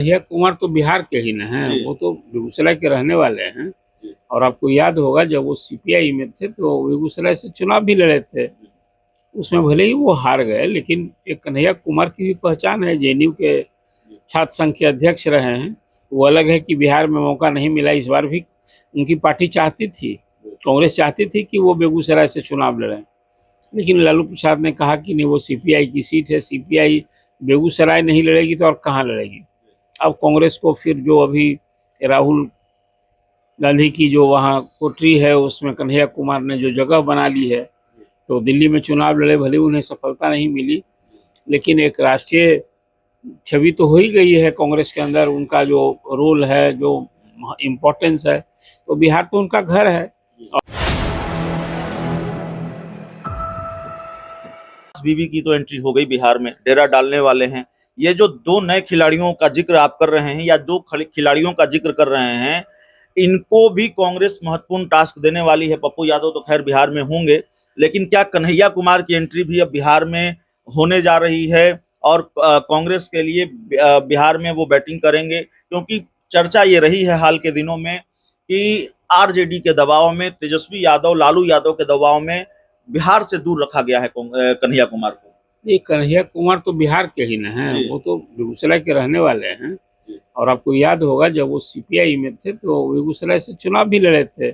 कन्हैया कुमार तो बिहार के ही न हैं, वो तो बेगूसराय के रहने वाले हैं। और आपको याद होगा जब वो सीपीआई में थे तो बेगूसराय से चुनाव भी लड़े थे। उसमें भले ही वो हार गए, लेकिन एक कन्हैया कुमार की भी पहचान है। जेएनयू के छात्र संघ के अध्यक्ष रहे हैं। वो अलग है कि बिहार में मौका नहीं मिला। इस बार भी उनकी पार्टी चाहती थी, कांग्रेस चाहती थी कि वो बेगूसराय से चुनाव लड़ें, लेकिन लालू प्रसाद ने कहा कि नहीं, वो सीपीआई की सीट है, सीपीआई बेगूसराय नहीं लड़ेगी तो और कहाँ लड़ेगी। अब कांग्रेस को फिर जो अभी राहुल गांधी की जो वहाँ कोटरी है उसमें कन्हैया कुमार ने जो जगह बना ली है, तो दिल्ली में चुनाव लड़े, भले उन्हें सफलता नहीं मिली, लेकिन एक राष्ट्रीय छवि तो हो ही गई है कांग्रेस के अंदर। उनका जो रोल है, जो इम्पोर्टेंस है, तो बिहार तो उनका घर है। बीवी की तो एंट्री हो गई बिहार में, डेरा डालने वाले हैं। ये जो दो नए खिलाड़ियों का जिक्र आप कर रहे हैं या दो खिलाड़ियों का जिक्र कर रहे हैं, इनको भी कांग्रेस महत्वपूर्ण टास्क देने वाली है। पप्पू यादव तो खैर बिहार में होंगे, लेकिन क्या कन्हैया कुमार की एंट्री भी अब बिहार में होने जा रही है और कांग्रेस के लिए बिहार में वो बैटिंग करेंगे? क्योंकि चर्चा ये रही है हाल के दिनों में कि आरजेडी के दबाव में, तेजस्वी यादव, लालू यादव के दबाव में बिहार से दूर रखा गया है कन्हैया कुमार को। ये कन्हैया कुमार तो बिहार के ही न हैं, वो तो बेगूसराय के रहने वाले हैं। और आपको याद होगा जब वो सीपीआई में थे तो बेगूसराय से चुनाव भी लड़े थे।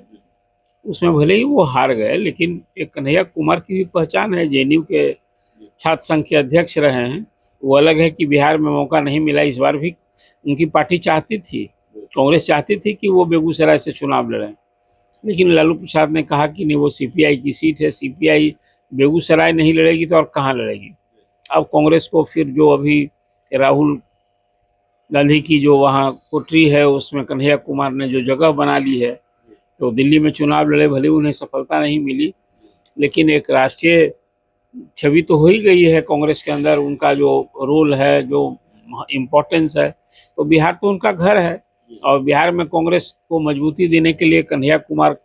उसमें भले ही वो हार गए, लेकिन एक कन्हैया कुमार की भी पहचान है। जेएनयू के छात्र संघ के अध्यक्ष रहे हैं। वो अलग है कि बिहार में मौका नहीं मिला। इस बार भी उनकी पार्टी चाहती थी, कांग्रेस चाहती थी कि वो बेगूसराय से चुनाव लड़ें, लेकिन लालू प्रसाद ने कहा कि नहीं, वो सीपीआई की सीट है, सीपीआई बेगूसराय नहीं लड़ेगी तो और कहाँ लड़ेगी। अब कांग्रेस को फिर जो अभी राहुल गांधी की जो वहाँ कोटरी है उसमें कन्हैया कुमार ने जो जगह बना ली है, तो दिल्ली में चुनाव लड़े, भले उन्हें सफलता नहीं मिली, लेकिन एक राष्ट्रीय छवि तो हो ही गई है कांग्रेस के अंदर। उनका जो रोल है, जो इम्पोर्टेंस है, तो बिहार तो उनका घर है। और बिहार में कांग्रेस को मजबूती देने के लिए कन्हैया कुमार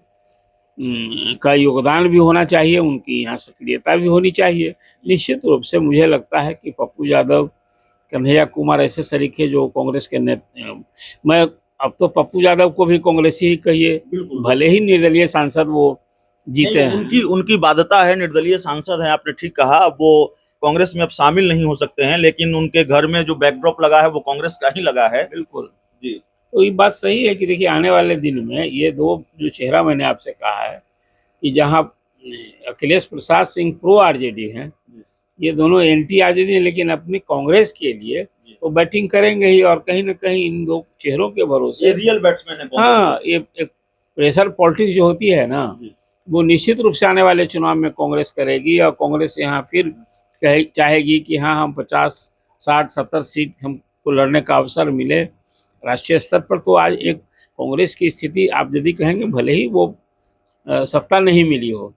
का योगदान भी होना चाहिए, उनकी यहाँ सक्रियता भी होनी चाहिए। निश्चित रूप से मुझे लगता है कि पप्पू यादव, कन्हैया कुमार ऐसे सरीखे जो कांग्रेस के मैं अब तो पप्पू यादव को भी कांग्रेसी ही कहिए, भले ही निर्दलीय सांसद वो जीते हैं। उनकी बाध्यता है, निर्दलीय सांसद है, आपने ठीक कहा। अब वो कांग्रेस में अब शामिल नहीं हो सकते हैं, लेकिन उनके घर में जो बैकड्रॉप लगा है वो कांग्रेस का ही लगा है। बिल्कुल जी, तो ये बात सही है कि देखिए आने वाले दिन में ये दो जो चेहरा मैंने आपसे कहा है कि जहाँ अखिलेश प्रसाद सिंह प्रो आरजेडी हैं, ये दोनों एंटी आरजेडी हैं, लेकिन अपनी कांग्रेस के लिए तो बैटिंग करेंगे ही। और कहीं ना कहीं इन दो चेहरों के भरोसे ये रियल बैट्समैन है। हाँ, ये एक प्रेशर पॉलिटिक्स जो होती है ना, वो निश्चित रूप से आने वाले चुनाव में कांग्रेस करेगी। और कांग्रेस यहाँ फिर चाहेगी कि हाँ, हम 50, 60, 70 सीट हमको लड़ने का अवसर मिले राष्ट्रीय स्तर पर। तो आज एक कांग्रेस की स्थिति आप यदि कहेंगे, भले ही वो सत्ता नहीं मिली हो,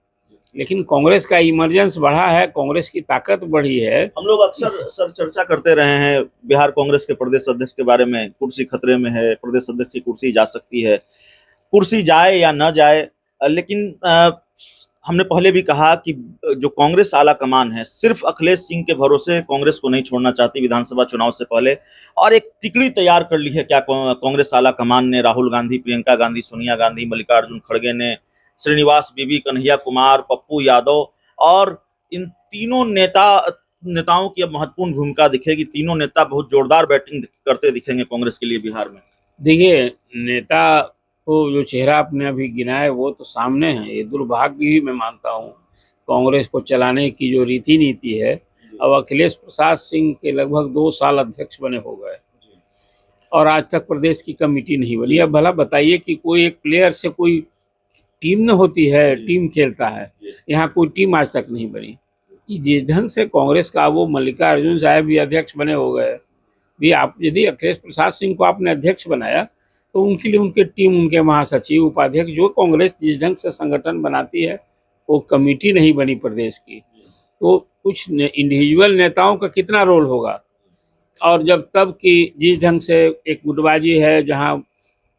लेकिन कांग्रेस का इमरजेंस बढ़ा है, कांग्रेस की ताकत बढ़ी है। हम लोग अक्सर सर चर्चा करते रहे हैं बिहार कांग्रेस के प्रदेश अध्यक्ष के बारे में। कुर्सी खतरे में है, प्रदेश अध्यक्ष की कुर्सी जा सकती है, कुर्सी जाए या न जाए, लेकिन हमने पहले भी कहा कि जो कांग्रेस आला कमान है सिर्फ अखिलेश सिंह के भरोसे कांग्रेस को नहीं छोड़ना चाहती विधानसभा चुनाव से पहले। और एक तिकड़ी तैयार कर ली है क्या कांग्रेस आला कमान ने? राहुल गांधी, प्रियंका गांधी, सोनिया गांधी, मल्लिकार्जुन खड़गे ने, श्रीनिवास बीवी, कन्हैया कुमार, पप्पू यादव, और इन तीनों नेताओं की अब महत्वपूर्ण भूमिका दिखेगी। तीनों नेता बहुत जोरदार बैटिंग करते दिखेंगे कांग्रेस के लिए बिहार में। देखिए, नेता तो जो चेहरा आपने अभी गिनाया वो तो सामने है। ये दुर्भाग्य ही मैं मानता हूँ कांग्रेस को चलाने की जो रीति नीति है। अब अखिलेश प्रसाद सिंह के लगभग 2 साल अध्यक्ष बने हो गए और आज तक प्रदेश की कमेटी नहीं बनी। अब भला बताइए कि कोई एक प्लेयर से कोई टीम न होती है, टीम खेलता है, यहाँ कोई टीम आज तक नहीं बनी। जिस ढंग से कांग्रेस का वो मल्लिकार्जुन साहब भी अध्यक्ष बने हो गए, भी आप यदि अखिलेश प्रसाद सिंह को आपने अध्यक्ष बनाया तो उनके लिए उनके टीम, उनके महासचिव, उपाध्यक्ष, जो कांग्रेस जिस ढंग से संगठन बनाती है वो कमेटी नहीं बनी प्रदेश की, तो कुछ इंडिविजुअल नेताओं का कितना रोल होगा। और जब तब कि जिस ढंग से एक गुटबाजी है, जहां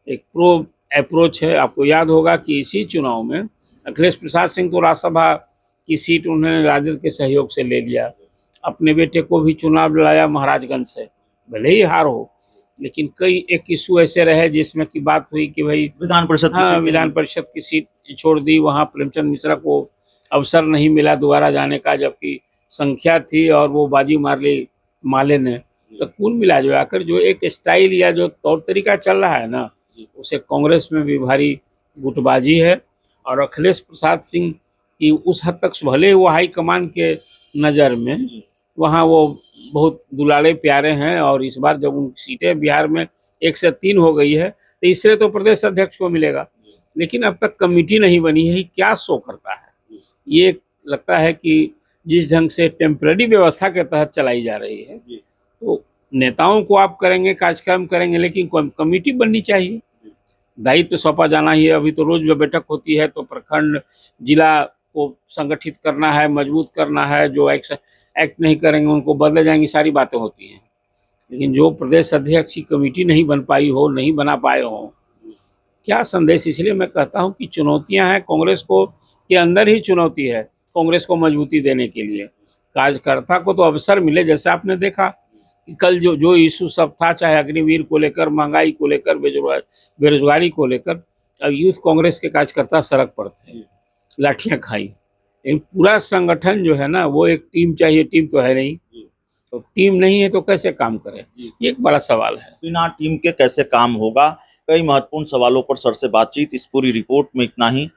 एक प्रो अप्रोच है। आपको याद होगा कि इसी चुनाव में अखिलेश प्रसाद सिंह तो राज्यसभा की सीट उन्होंने राजद के सहयोग से ले लिया, अपने बेटे को भी चुनाव लड़ाया महाराजगंज से, भले ही हार हो, लेकिन कई एक इशू ऐसे रहे जिसमें की बात हुई कि भाई विधान परिषद की हाँ सीट विधान परिषद की सीट छोड़ दी, वहाँ प्रेमचंद मिश्रा को अवसर नहीं मिला दोबारा जाने का, जबकि संख्या थी और वो बाजी मार ली माले ने। तो कुल मिला जो आकर जो एक स्टाइल या जो तौर तरीका चल रहा है ना, उसे कांग्रेस में भी भारी गुटबाजी है। और अखिलेश प्रसाद सिंह की उस हद तक भले वो हाईकमान के नज़र में वहाँ वो बहुत दुलारे प्यारे हैं, और इस बार जब उनकी सीटें बिहार में 1 से 3 हो गई है तो इससे तो प्रदेश अध्यक्ष को मिलेगा, लेकिन अब तक कमेटी नहीं बनी है। क्या शो करता है ये, लगता है कि जिस ढंग से टेम्पररी व्यवस्था के तहत चलाई जा रही है, तो नेताओं को आप करेंगे, कार्यक्रम करेंगे, लेकिन कमेटी बननी चाहिए, दायित्व सौंपा जाना ही है। अभी तो रोज बैठक होती है, तो प्रखंड जिला को संगठित करना है, मजबूत करना है, जो एक्ट नहीं करेंगे उनको बदले जाएंगी, सारी बातें होती हैं। लेकिन जो प्रदेश अध्यक्ष की कमेटी नहीं बन पाई हो, नहीं बना पाए हो, क्या संदेश। इसलिए मैं कहता हूं कि चुनौतियां हैं कांग्रेस को, के अंदर ही चुनौती है कांग्रेस को मजबूती देने के लिए। कार्यकर्ता को तो अवसर मिले, जैसे आपने देखा कि कल जो इशू सब था, चाहे अग्निवीर को लेकर, महंगाई को लेकर, बेरोजगारी को लेकर, अब यूथ कांग्रेस के कार्यकर्ता सड़क पर थे, लाठियां खाई। लेकिन पूरा संगठन जो है ना, वो एक टीम चाहिए, टीम तो है नहीं, तो टीम नहीं है तो कैसे काम करे, ये एक बड़ा सवाल है। बिना टीम के कैसे काम होगा, कई महत्वपूर्ण सवालों पर सर से बातचीत। इस पूरी रिपोर्ट में इतना ही।